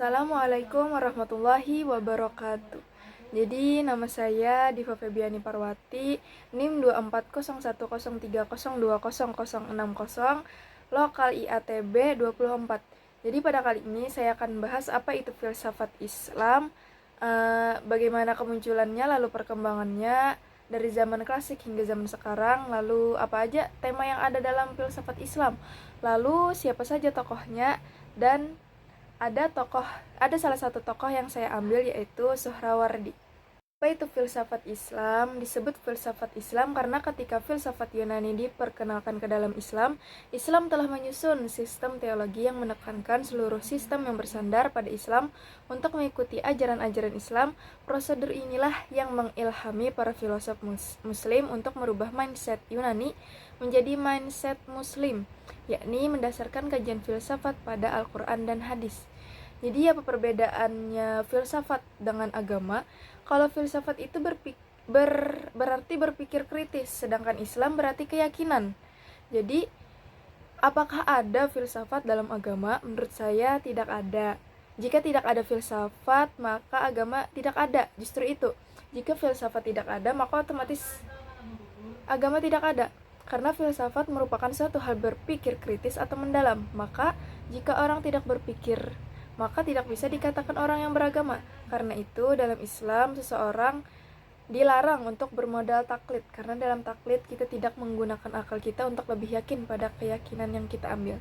Assalamualaikum warahmatullahi wabarakatuh. Jadi nama saya Diva Febiani Parwati, NIM 2410130302060, lokal IATB 24. Jadi pada kali ini saya akan bahas apa itu filsafat Islam, bagaimana kemunculannya, lalu perkembangannya dari zaman klasik hingga zaman sekarang, lalu apa aja tema yang ada dalam filsafat Islam, lalu siapa saja tokohnya, dan ada salah satu tokoh yang saya ambil yaitu Suhrawardi. Apa itu filsafat Islam? Disebut filsafat Islam karena ketika filsafat Yunani diperkenalkan ke dalam Islam, Islam telah menyusun sistem teologi yang menekankan seluruh sistem yang bersandar pada Islam untuk mengikuti ajaran-ajaran Islam. Prosedur inilah yang mengilhami para filosof Muslim untuk merubah mindset Yunani menjadi mindset Muslim, yakni mendasarkan kajian filsafat pada Al-Quran dan hadis. Jadi apa perbedaannya filsafat dengan agama? Kalau filsafat itu berarti berpikir kritis, sedangkan Islam berarti keyakinan. Jadi, apakah ada filsafat dalam agama? Menurut saya tidak ada. Jika tidak ada filsafat, maka agama tidak ada. Justru itu, jika filsafat tidak ada, maka otomatis agama tidak ada. Karena filsafat merupakan suatu hal berpikir kritis atau mendalam. Maka, jika orang tidak berpikir, maka tidak bisa dikatakan orang yang beragama. Karena itu dalam Islam seseorang dilarang untuk bermodal taklid, karena dalam taklid kita tidak menggunakan akal kita untuk lebih yakin pada keyakinan yang kita ambil.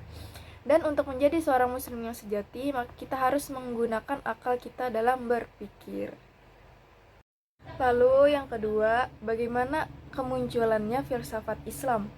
Dan untuk menjadi seorang muslim yang sejati, maka kita harus menggunakan akal kita dalam berpikir. Lalu yang kedua, bagaimana kemunculannya filsafat Islam?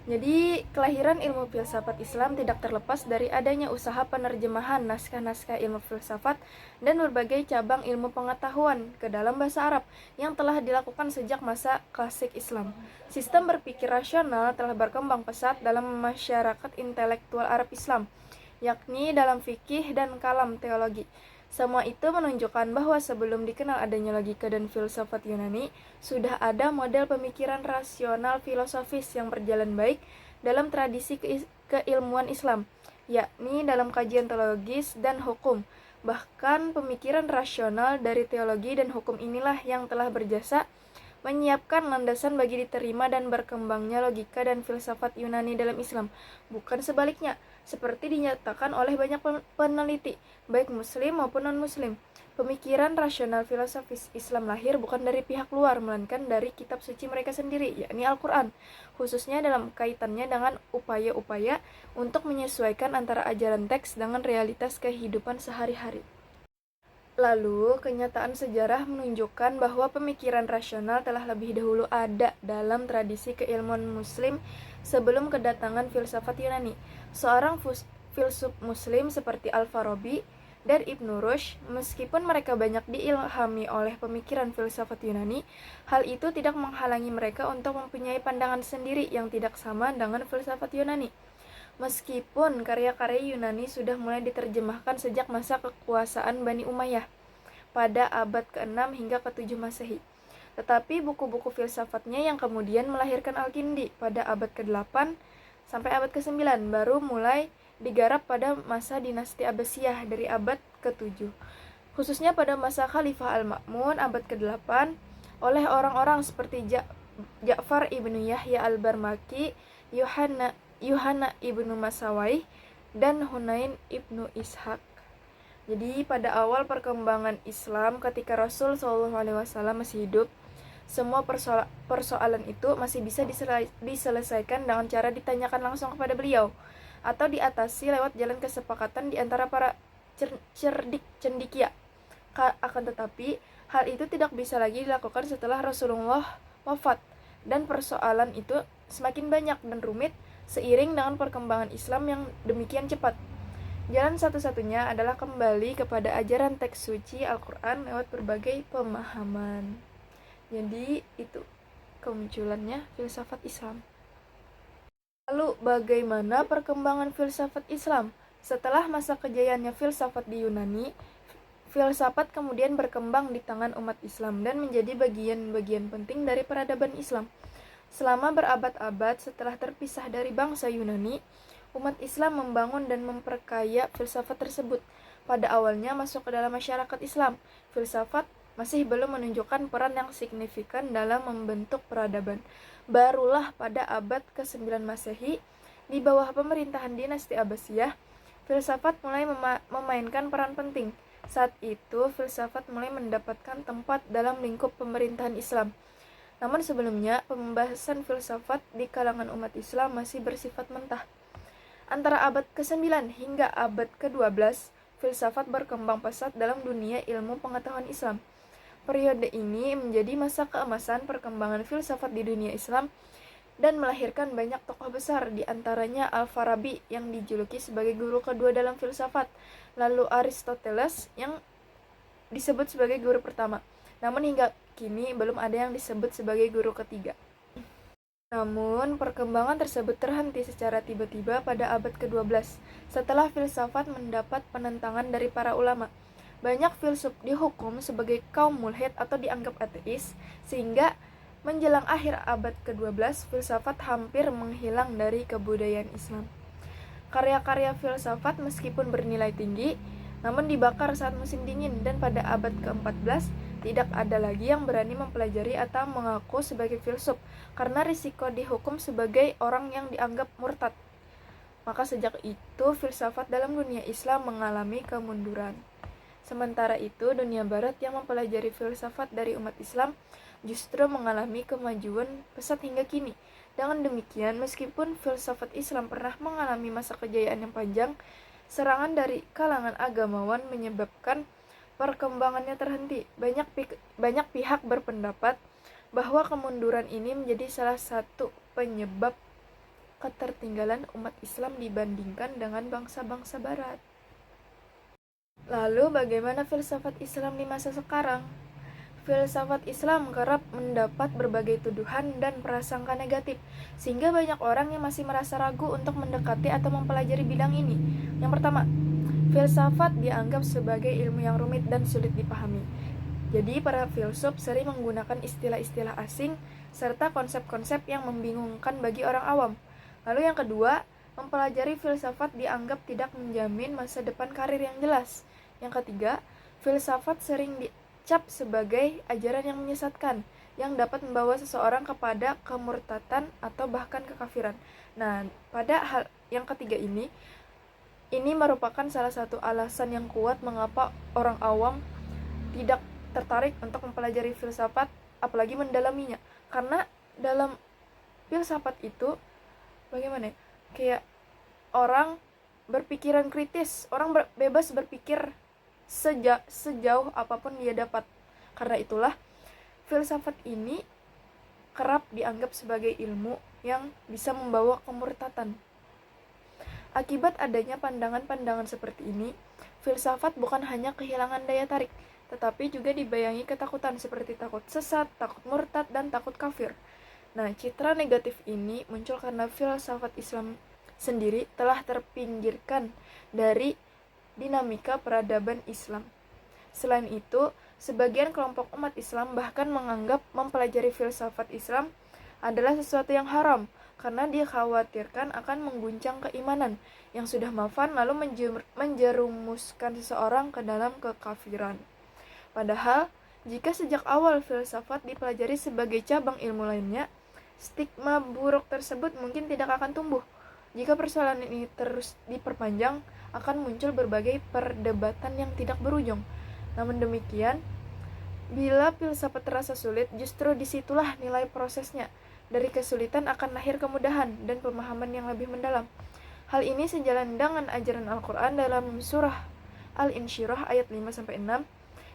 Jadi, kelahiran ilmu filsafat Islam tidak terlepas dari adanya usaha penerjemahan naskah-naskah ilmu filsafat dan berbagai cabang ilmu pengetahuan ke dalam bahasa Arab yang telah dilakukan sejak masa klasik Islam. Sistem berpikir rasional telah berkembang pesat dalam masyarakat intelektual Arab Islam, yakni dalam fikih dan kalam teologi. Semua itu menunjukkan bahwa sebelum dikenal adanya logika dan filsafat Yunani, sudah ada model pemikiran rasional filosofis yang berjalan baik dalam tradisi keilmuan Islam, yakni dalam kajian teologis dan hukum. Bahkan pemikiran rasional dari teologi dan hukum inilah yang telah berjasa menyiapkan landasan bagi diterima dan berkembangnya logika dan filsafat Yunani dalam Islam, bukan sebaliknya, seperti dinyatakan oleh banyak peneliti, baik muslim maupun non-muslim. Pemikiran rasional filosofis Islam lahir bukan dari pihak luar, melainkan dari kitab suci mereka sendiri, yakni Al-Quran, khususnya dalam kaitannya dengan upaya-upaya untuk menyesuaikan antara ajaran teks dengan realitas kehidupan sehari-hari. Lalu, kenyataan sejarah menunjukkan bahwa pemikiran rasional telah lebih dahulu ada dalam tradisi keilmuan Muslim sebelum kedatangan filsafat Yunani. Seorang filsuf Muslim seperti Al-Farabi dan Ibnu Rushd, meskipun mereka banyak diilhami oleh pemikiran filsafat Yunani, hal itu tidak menghalangi mereka untuk mempunyai pandangan sendiri yang tidak sama dengan filsafat Yunani. Meskipun karya-karya Yunani sudah mulai diterjemahkan sejak masa kekuasaan Bani Umayyah pada abad ke-6 hingga ke-7 Masehi. Tetapi buku-buku filsafatnya yang kemudian melahirkan Al-Kindi pada abad ke-8 sampai abad ke-9 baru mulai digarap pada masa dinasti Abbasiyah dari abad ke-7. Khususnya pada masa Khalifah Al-Ma'mun abad ke-8 oleh orang-orang seperti Ja'far ibnu Yahya al-Barmaki, Yuhanna ibnu Masawai, dan Hunain ibnu Ishaq. Jadi pada awal perkembangan Islam ketika Rasul SAW masih hidup, semua persoalan itu masih bisa diselesaikan dengan cara ditanyakan langsung kepada beliau atau diatasi lewat jalan kesepakatan di antara para cendikia. Akan tetapi, hal itu tidak bisa lagi dilakukan setelah Rasulullah wafat, dan persoalan itu semakin banyak dan rumit seiring dengan perkembangan Islam yang demikian cepat. Jalan satu-satunya adalah kembali kepada ajaran teks suci Al-Quran lewat berbagai pemahaman. Jadi itu kemunculannya filsafat Islam. Lalu bagaimana perkembangan filsafat Islam? Setelah masa kejayaannya filsafat di Yunani, filsafat kemudian berkembang di tangan umat Islam dan menjadi bagian-bagian penting dari peradaban Islam. Selama berabad-abad setelah terpisah dari bangsa Yunani, umat Islam membangun dan memperkaya filsafat tersebut. pada awalnya masuk ke dalam masyarakat Islam, filsafat masih belum menunjukkan peran yang signifikan dalam membentuk peradaban. Barulah pada abad ke-9 Masehi, di bawah pemerintahan dinasti Abbasiyah, filsafat mulai memainkan peran penting. Saat itu, filsafat mulai mendapatkan tempat dalam lingkup pemerintahan Islam. Namun sebelumnya, pembahasan filsafat di kalangan umat Islam masih bersifat mentah. Antara abad ke-9 hingga abad ke-12, filsafat berkembang pesat dalam dunia ilmu pengetahuan Islam. Periode ini menjadi masa keemasan perkembangan filsafat di dunia Islam dan melahirkan banyak tokoh besar, di antaranya Al-Farabi yang dijuluki sebagai guru kedua dalam filsafat, lalu Aristoteles yang disebut sebagai guru pertama. Namun hingga kini belum ada yang disebut sebagai guru ketiga. Namun, perkembangan tersebut terhenti secara tiba-tiba pada abad ke-12 setelah filsafat mendapat penentangan dari para ulama. Banyak filsuf dihukum sebagai kaum mulhid atau dianggap ateis, sehingga menjelang akhir abad ke-12, filsafat hampir menghilang dari kebudayaan Islam. Karya-karya filsafat meskipun bernilai tinggi, namun dibakar saat musim dingin, dan pada abad ke-14 tidak ada lagi yang berani mempelajari atau mengaku sebagai filsuf karena risiko dihukum sebagai orang yang dianggap murtad. Maka sejak itu filsafat dalam dunia Islam mengalami kemunduran. Sementara itu, dunia barat yang mempelajari filsafat dari umat Islam justru mengalami kemajuan pesat hingga kini. Dengan demikian, meskipun filsafat Islam pernah mengalami masa kejayaan yang panjang, serangan dari kalangan agamawan menyebabkan perkembangannya terhenti. Banyak pihak berpendapat bahwa kemunduran ini menjadi salah satu penyebab ketertinggalan umat Islam dibandingkan dengan bangsa-bangsa barat. Lalu bagaimana filsafat Islam di masa sekarang? Filsafat Islam kerap mendapat berbagai tuduhan dan prasangka negatif, sehingga banyak orang yang masih merasa ragu untuk mendekati atau mempelajari bidang ini. Yang pertama, filsafat dianggap sebagai ilmu yang rumit dan sulit dipahami. Jadi para filsuf sering menggunakan istilah-istilah asing serta konsep-konsep yang membingungkan bagi orang awam. Lalu yang kedua, mempelajari filsafat dianggap tidak menjamin masa depan karir yang jelas. Yang ketiga, filsafat sering dicap sebagai ajaran yang menyesatkan, yang dapat membawa seseorang kepada kemurtatan atau bahkan kekafiran. Nah, pada hal yang ketiga ini merupakan salah satu alasan yang kuat mengapa orang awam tidak tertarik untuk mempelajari filsafat, apalagi mendalaminya. Karena dalam filsafat itu, bagaimana ya? Kayak orang berpikiran kritis, orang bebas berpikir sejauh apapun dia dapat. Karena itulah filsafat ini kerap dianggap sebagai ilmu yang bisa membawa kemurtatan. Akibat adanya pandangan-pandangan seperti ini, filsafat bukan hanya kehilangan daya tarik, tetapi juga dibayangi ketakutan seperti takut sesat, takut murtad, dan takut kafir. Nah, citra negatif ini muncul karena filsafat Islam sendiri telah terpinggirkan dari dinamika peradaban Islam. Selain itu, sebagian kelompok umat Islam bahkan menganggap mempelajari filsafat Islam adalah sesuatu yang haram karena dikhawatirkan akan mengguncang keimanan yang sudah mapan lalu menjerumuskan seseorang ke dalam kekafiran. Padahal, jika sejak awal filsafat dipelajari sebagai cabang ilmu lainnya, stigma buruk tersebut mungkin tidak akan tumbuh. Jika persoalan ini terus diperpanjang, akan muncul berbagai perdebatan yang tidak berujung. Namun demikian, bila filsafat terasa sulit, justru disitulah nilai prosesnya. Dari kesulitan akan lahir kemudahan dan pemahaman yang lebih mendalam. Hal ini sejalan dengan ajaran Al-Quran dalam surah Al-Insyirah ayat 5-6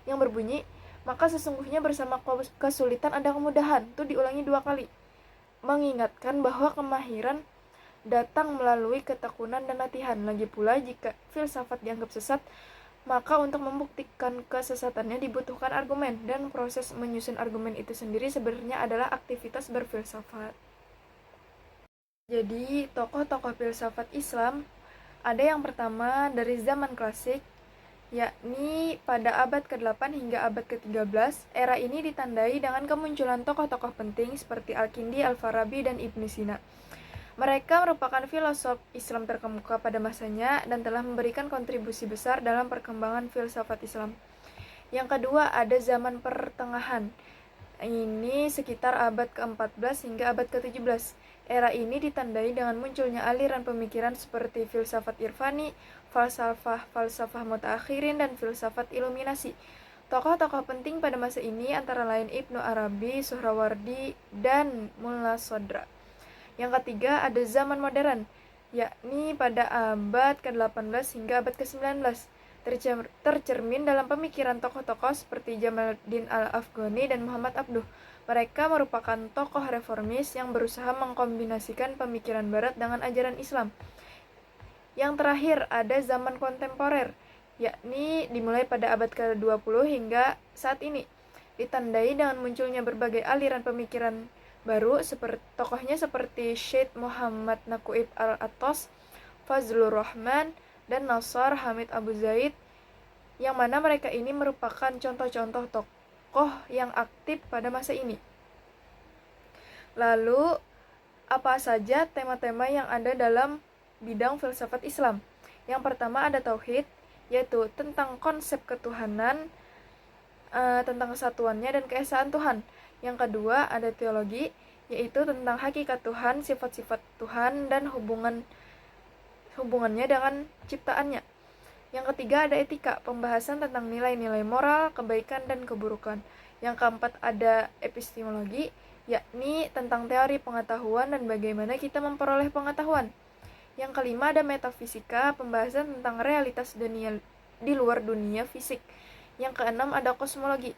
yang berbunyi, maka sesungguhnya bersama kesulitan ada kemudahan. Itu diulangi 2 kali, mengingatkan bahwa kemahiran datang melalui ketekunan dan latihan. Lagi pula, jika filsafat dianggap sesat, maka untuk membuktikan kesesatannya dibutuhkan argumen, dan proses menyusun argumen itu sendiri sebenarnya adalah aktivitas berfilsafat. Jadi, tokoh-tokoh filsafat Islam ada yang pertama dari zaman klasik, yakni pada abad ke-8 hingga abad ke-13. Era ini ditandai dengan kemunculan tokoh-tokoh penting seperti Al-Kindi, Al-Farabi, dan Ibn Sina. Mereka merupakan filosof Islam terkemuka pada masanya dan telah memberikan kontribusi besar dalam perkembangan filsafat Islam. Yang kedua, ada zaman pertengahan. Ini sekitar abad ke-14 hingga abad ke-17. Era ini ditandai dengan munculnya aliran pemikiran seperti filsafat irfani, falsafah mutaakhirin, dan filsafat iluminasi. Tokoh-tokoh penting pada masa ini antara lain Ibnu Arabi, Suhrawardi, dan Mulla Sadra. Yang ketiga, ada zaman modern, yakni pada abad ke-18 hingga abad ke-19. Tercermin dalam pemikiran tokoh-tokoh seperti Jamaluddin Al-Afghani dan Muhammad Abduh. Mereka merupakan tokoh reformis yang berusaha mengkombinasikan pemikiran barat dengan ajaran Islam. Yang terakhir, ada zaman kontemporer, yakni dimulai pada abad ke-20 hingga saat ini. Ditandai dengan munculnya berbagai aliran pemikiran baru, tokohnya seperti Syed Muhammad Naqib Al-Attas, Fazlur Rahman, dan Nasr Hamid Abu Zaid, yang mana mereka ini merupakan contoh-contoh tokoh yang aktif pada masa ini. Lalu, apa saja tema-tema yang ada dalam bidang filsafat Islam? Yang pertama ada tauhid, yaitu tentang konsep ketuhanan, tentang kesatuannya dan keesaan Tuhan. Yang kedua ada teologi, yaitu tentang hakikat Tuhan, sifat-sifat Tuhan, dan hubungannya dengan ciptaannya. Yang ketiga ada etika, pembahasan tentang nilai-nilai moral, kebaikan, dan keburukan. Yang keempat ada epistemologi, yakni tentang teori pengetahuan dan bagaimana kita memperoleh pengetahuan. Yang kelima ada metafisika, pembahasan tentang realitas dunia di luar dunia fisik. Yang keenam ada kosmologi,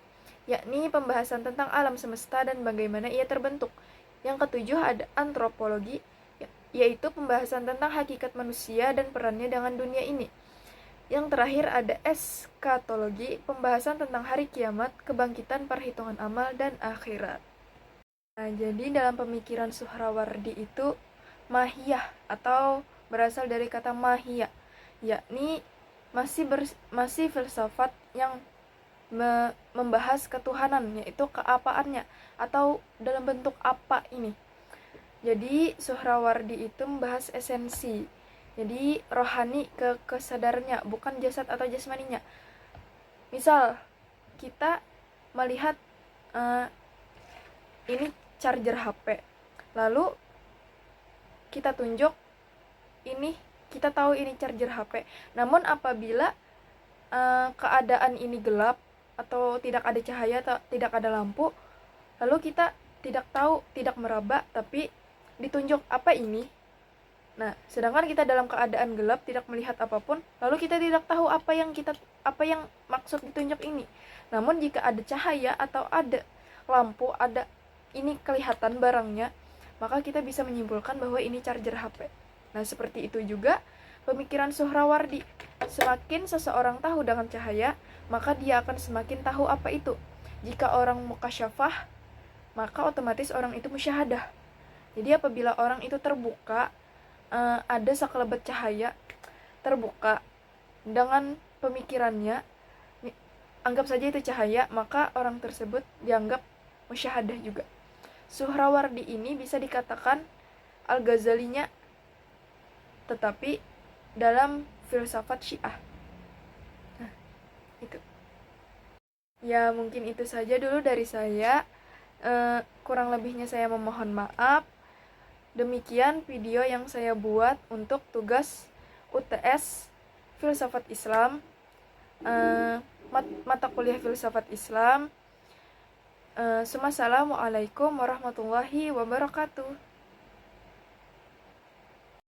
yakni pembahasan tentang alam semesta dan bagaimana ia terbentuk. Yang ketujuh ada antropologi, yaitu pembahasan tentang hakikat manusia dan perannya dengan dunia ini. Yang terakhir ada eskatologi, pembahasan tentang hari kiamat, kebangkitan, perhitungan amal, dan akhirat. Nah, jadi dalam pemikiran Suhrawardi itu mahiyah atau berasal dari kata mahiyah, yakni masih filsafat yang membahas ketuhanan, yaitu keapaannya atau dalam bentuk apa ini. Jadi Suhrawardi itu membahas esensi, jadi rohani ke kesadarannya, bukan jasad atau jasmaninya. Misal kita melihat ini charger HP, lalu kita tunjuk ini, kita tahu ini charger HP. Namun apabila keadaan ini gelap atau tidak ada cahaya atau tidak ada lampu, lalu kita tidak tahu, tidak meraba, tapi ditunjuk apa ini. Nah, sedangkan kita dalam keadaan gelap tidak melihat apapun, lalu kita tidak tahu apa yang maksud ditunjuk ini. Namun jika ada cahaya atau ada lampu, ada ini kelihatan barangnya, maka kita bisa menyimpulkan bahwa ini charger HP. Nah, seperti itu juga pemikiran Suhrawardi. Semakin seseorang tahu dengan cahaya, maka dia akan semakin tahu apa itu. Jika orang mukasyafah, maka otomatis orang itu musyahadah. Jadi apabila orang itu terbuka, ada sekelebat cahaya terbuka dengan pemikirannya, anggap saja itu cahaya, maka orang tersebut dianggap musyahadah juga. Suhrawardi ini bisa dikatakan Al-Ghazalinya, tetapi dalam filsafat Syiah. Nah, itu. Ya, mungkin itu saja dulu dari saya. Kurang lebihnya saya memohon maaf. Demikian video yang saya buat untuk tugas UTS Filsafat Islam, mata kuliah Filsafat Islam. Assalamualaikum warahmatullahi wabarakatuh.